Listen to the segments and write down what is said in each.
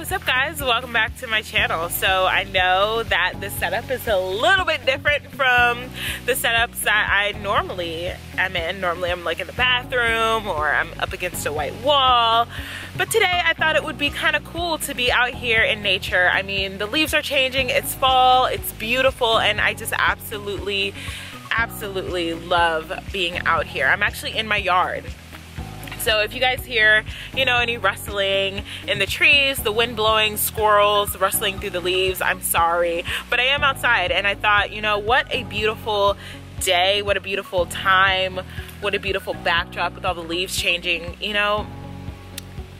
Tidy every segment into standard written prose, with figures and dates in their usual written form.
what's up guys? Welcome back to my channel. So I know that the setup is a little bit different from the setups that I normally am in. Normally I'm like in the bathroom or I'm up against a white wall. But today I thought it would be kind of cool to be out here in nature. I mean, the leaves are changing, it's fall, it's beautiful, and I just absolutely love being out here. I'm actually in my yard. So if you guys hear, you know, any rustling in the trees, the wind blowing, squirrels rustling through the leaves, I'm sorry. But I am outside and I thought, you know, what a beautiful day, what a beautiful time, what a beautiful backdrop with all the leaves changing, you know.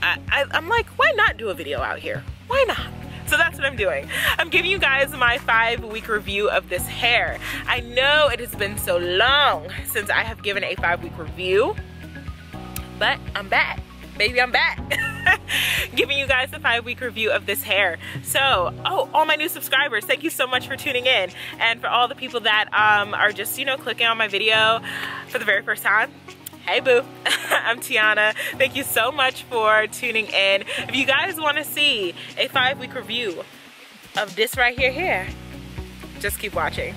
I'm like, why not do a video out here? Why not? So that's what I'm doing. I'm giving you guys my 5-week review of this hair. I know it has been so long since I have given a 5-week review, but I'm back, baby, I'm back. Giving you guys a 5-week review of this hair. So, all my new subscribers, thank you so much for tuning in. And for all the people that are just, you know, clicking on my video for the very first time, hey boo, I'm Tiana. Thank you so much for tuning in. If you guys want to see a 5-week review of this right here, just keep watching.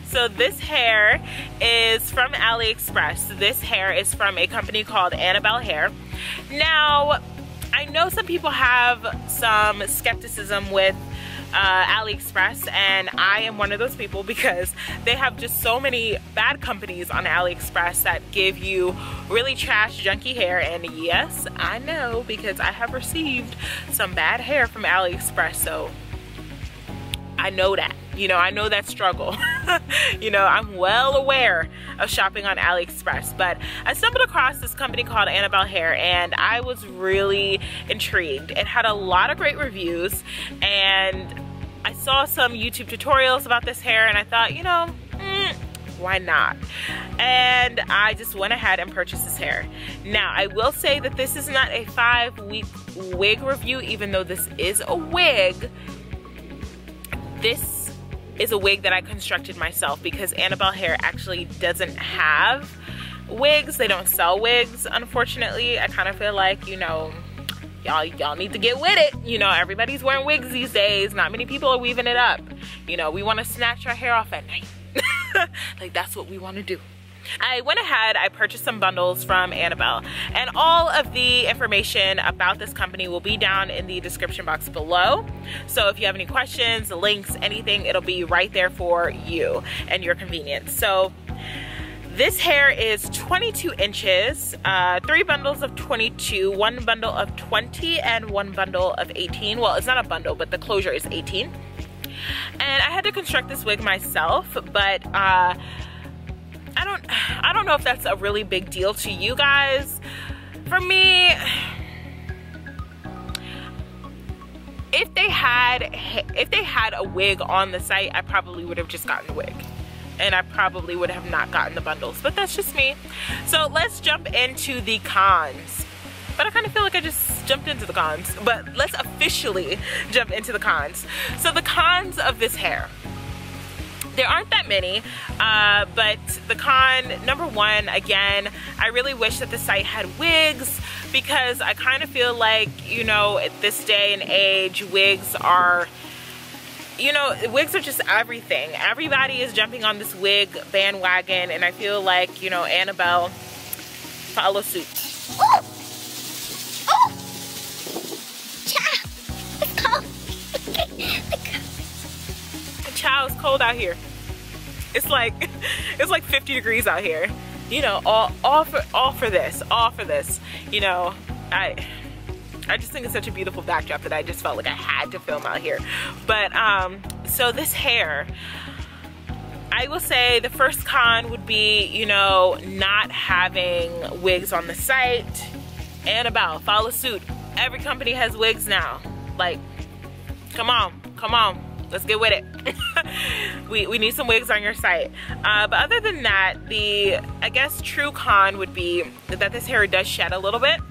So this hair is from AliExpress. This hair is from a company called Annabelle Hair. Now, I know some people have some skepticism with AliExpress, and I am one of those people because they have just so many bad companies on AliExpress that give you really trash, junky hair. And yes, I know, because I have received some bad hair from AliExpress, so I know that. You know, I know that struggle. You know, I'm well aware of shopping on AliExpress, but I stumbled across this company called Annabelle Hair and I was really intrigued. It had a lot of great reviews and I saw some YouTube tutorials about this hair and I thought, you know, why not? And I just went ahead and purchased this hair. Now, I will say that this is not a 5-week wig review, even though this is a wig. This is a wig that I constructed myself because Annabelle Hair actually doesn't have wigs. They don't sell wigs, unfortunately. I kind of feel like, you know, y'all need to get with it. You know, everybody's wearing wigs these days. Not many people are weaving it up. You know, we want to snatch our hair off at night. Like, that's what we want to do. I went ahead, I purchased some bundles from Annabelle, and all of the information about this company will be down in the description box below. So if you have any questions, links, anything, it'll be right there for you and your convenience. So this hair is 22 inches, 3 bundles of 22, 1 bundle of 20, and 1 bundle of 18. Well, it's not a bundle, but the closure is 18. And I had to construct this wig myself, but I don't know if that's a really big deal to you guys. For me, if they had a wig on the site, I probably would have just gotten the wig. And I probably would have not gotten the bundles, but that's just me. So let's jump into the cons. But I kind of feel like I just jumped into the cons, but let's officially jump into the cons. So the cons of this hair. There aren't that many, but the con, number one, again, I really wish that the site had wigs because I kind of feel like, you know, at this day and age, wigs are, you know, wigs are just everything. Everybody is jumping on this wig bandwagon, and I feel like, you know, Annabelle, follow suit. Oh! Oh! Child, it's cold. Child, it's cold out here. It's like 50 degrees out here. You know, all for this. You know, I just think it's such a beautiful backdrop that I just felt like I had to film out here. But so this hair, I will say the first con would be, you know, not having wigs on the site. Annabelle, follow suit. Every company has wigs now. Like, come on. Let's get with it. we need some wigs on your site. But other than that, the, I guess, true con would be that this hair does shed a little bit.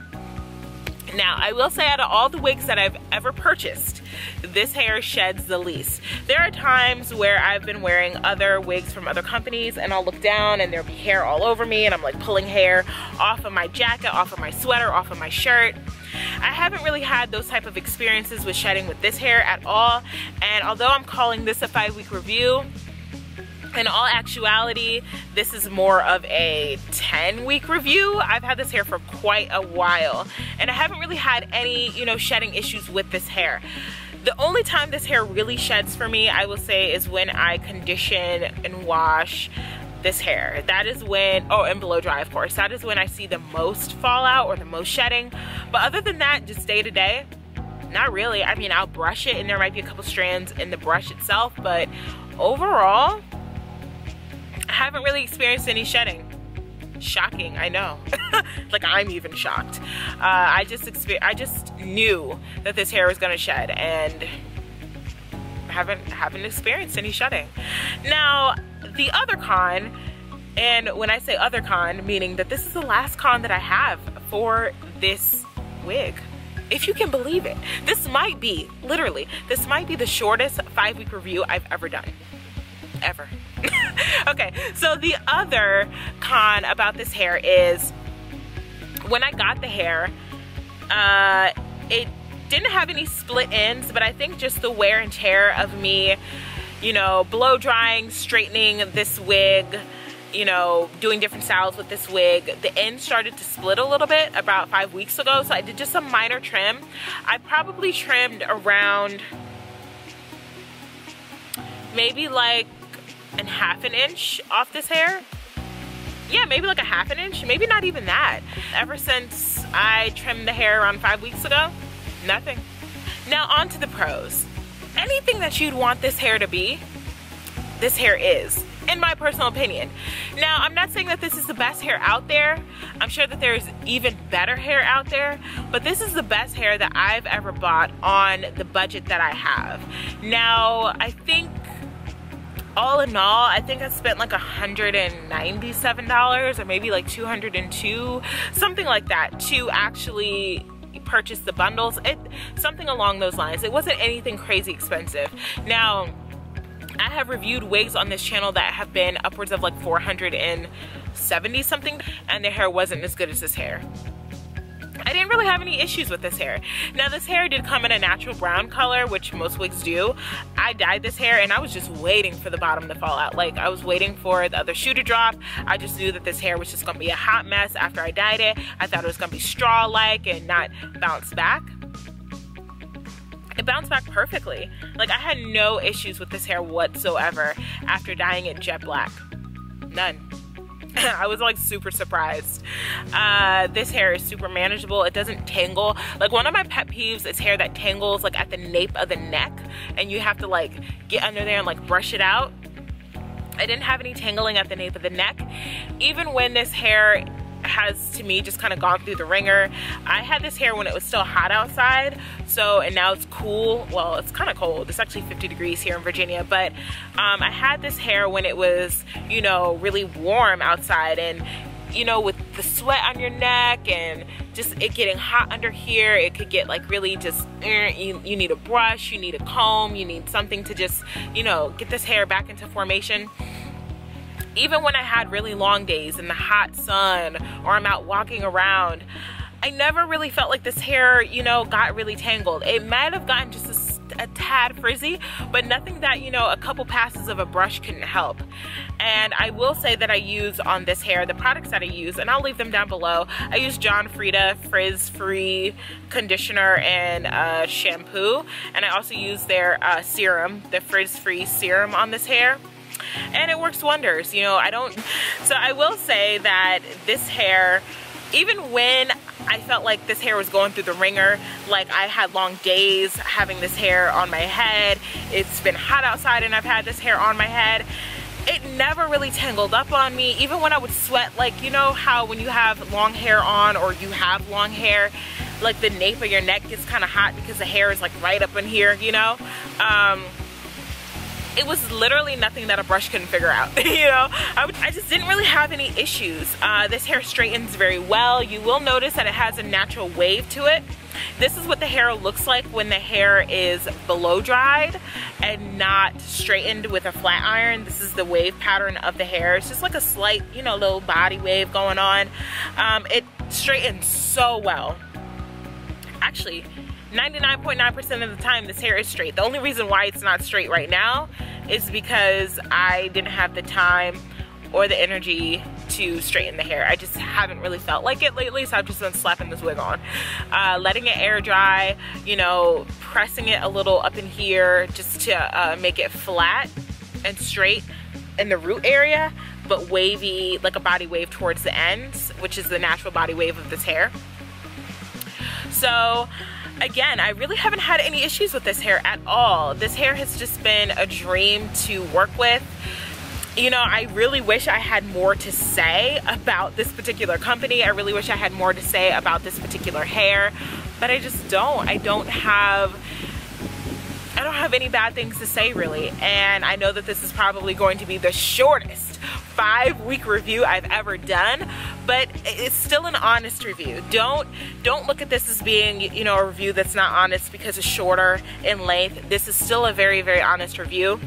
Now, I will say out of all the wigs that I've ever purchased, this hair sheds the least. There are times where I've been wearing other wigs from other companies and I'll look down and there'll be hair all over me and I'm like pulling hair off of my jacket, off of my sweater, off of my shirt. I haven't really had those type of experiences with shedding with this hair at all. And although I'm calling this a 5-week review, in all actuality, this is more of a 10-week review. I've had this hair for quite a while, and I haven't really had any, you know, shedding issues with this hair. The only time this hair really sheds for me, I will say, is when I condition and wash this hair. That is when, oh, and blow dry, of course. That is when I see the most fallout or the most shedding. But other than that, just day to day, not really. I mean, I'll brush it and there might be a couple strands in the brush itself, but overall, I haven't really experienced any shedding. Shocking, I know. Like, I'm even shocked. I just knew that this hair was gonna shed, and haven't experienced any shedding. Now, the other con, and when I say other con, meaning that this is the last con that I have for this wig. If you can believe it. This might be, literally, this might be the shortest 5-week review I've ever done. Ever. Okay, so the other con about this hair is when I got the hair, it didn't have any split ends, but I think just the wear and tear of me, you know, blow drying, straightening this wig, you know, doing different styles with this wig, the ends started to split a little bit about 5 weeks ago, so I did just a minor trim. I probably trimmed around maybe like ½ inch off this hair. Yeah, maybe like ½ inch, maybe not even that. Ever since I trimmed the hair around 5 weeks ago, nothing. Now on to the pros. Anything that you'd want this hair to be, this hair is, in my personal opinion. Now, I'm not saying that this is the best hair out there. I'm sure that there's even better hair out there, but this is the best hair that I've ever bought on the budget that I have. Now, I think all in all, I think I spent like $197 or maybe like $202, something like that, to actually purchase the bundles. Something along those lines. It wasn't anything crazy expensive. Now, I have reviewed wigs on this channel that have been upwards of like $470 something, and their hair wasn't as good as this hair. I didn't really have any issues with this hair. Now, this hair did come in a natural brown color, which most wigs do. I dyed this hair and I was just waiting for the bottom to fall out. Like, I was waiting for the other shoe to drop. I just knew that this hair was just gonna be a hot mess after I dyed it. I thought it was gonna be straw-like and not bounce back. It bounced back perfectly. Like, I had no issues with this hair whatsoever after dyeing it jet black. None. I was like super surprised. This hair is super manageable. It doesn't tangle. Like, one of my pet peeves is hair that tangles like at the nape of the neck and you have to like get under there and like brush it out. I didn't have any tangling at the nape of the neck. Even when this hair has, to me, just kind of gone through the ringer. I had this hair when it was still hot outside, so, and now it's cool. Well, it's kind of cold. It's actually 50 degrees here in Virginia, but I had this hair when it was, you know, really warm outside, and you know, with the sweat on your neck and just it getting hot under here, it could get like really just, you need a brush, you need a comb, you need something to just, you know, get this hair back into formation. Even when I had really long days in the hot sun or I'm out walking around, I never really felt like this hair, you know, got really tangled. It might have gotten just a tad frizzy, but nothing that, you know, a couple passes of a brush couldn't help. And I will say that I use on this hair, the products that I use, and I'll leave them down below. I use John Frieda frizz-free conditioner and shampoo, and I also use their serum, the frizz-free serum on this hair. And it works wonders, you know. So I will say that this hair, even when I felt like this hair was going through the ringer, like I had long days having this hair on my head, it's been hot outside and I've had this hair on my head, it never really tangled up on me. Even when I would sweat, like, you know how when you have long hair on or you have long hair, like the nape of your neck gets kind of hot because the hair is like right up in here, you know? It was literally nothing that a brush couldn't figure out, you know? I just didn't really have any issues. This hair straightens very well. You will notice that it has a natural wave to it. This is what the hair looks like when the hair is blow dried and not straightened with a flat iron. This is the wave pattern of the hair. It's just like a slight, you know, little body wave going on. It straightens so well. actually 99.9% of the time this hair is straight. The only reason why it's not straight right now is because I didn't have the time or the energy to straighten the hair. I just haven't really felt like it lately, so I've just been slapping this wig on. Letting it air dry, you know, pressing it a little up in here just to make it flat and straight in the root area, but wavy, like a body wave towards the ends, which is the natural body wave of this hair. So again, I really haven't had any issues with this hair at all. This hair has just been a dream to work with. You know, I really wish I had more to say about this particular company. I really wish I had more to say about this particular hair, but I just don't. I don't have any bad things to say, really. And I know that this is probably going to be the shortest 5-week review I've ever done, but it's still an honest review. Don't look at this as being, you know, a review that's not honest because it's shorter in length. This is still a very, very honest review.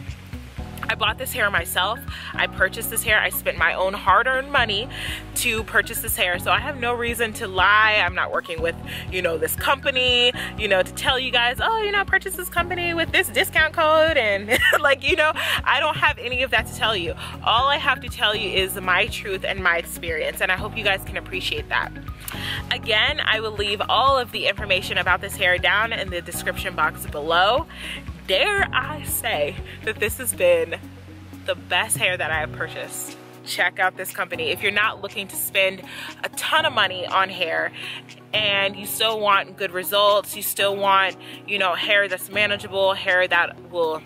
I bought this hair myself. I purchased this hair. I spent my own hard-earned money to purchase this hair, so I have no reason to lie. I'm not working with, you know, this company, you know, to tell you guys, oh, you know, purchase this company with this discount code, and like, you know, I don't have any of that to tell you. All I have to tell you is my truth and my experience, and I hope you guys can appreciate that. Again, I will leave all of the information about this hair down in the description box below. Dare I say that this has been the best hair that I have purchased. Check out this company. If you're not looking to spend a ton of money on hair and you still want good results, you still want, you know, hair that's manageable, hair that will,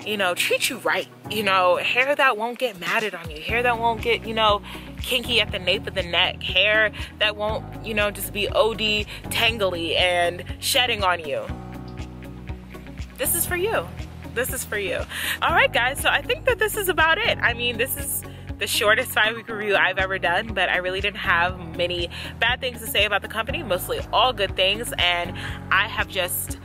you know, treat you right, you know, hair that won't get matted on you, hair that won't get, you know, kinky at the nape of the neck, hair that won't, you know, just be OD tangly and shedding on you. This is for you. This is for you. All right, guys, so I think that this is about it. I mean, this is the shortest 5-week review I've ever done, but I really didn't have many bad things to say about the company, mostly all good things, and I have just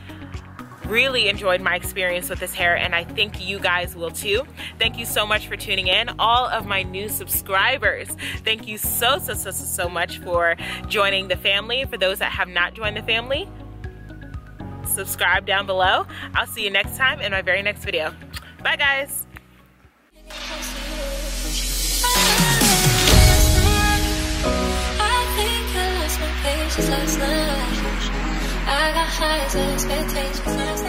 really enjoyed my experience with this hair, and I think you guys will too. Thank you so much for tuning in. All of my new subscribers, thank you so much for joining the family. For those that have not joined the family, subscribe down below. I'll see you next time in my very next video. Bye, guys. I got high expectations last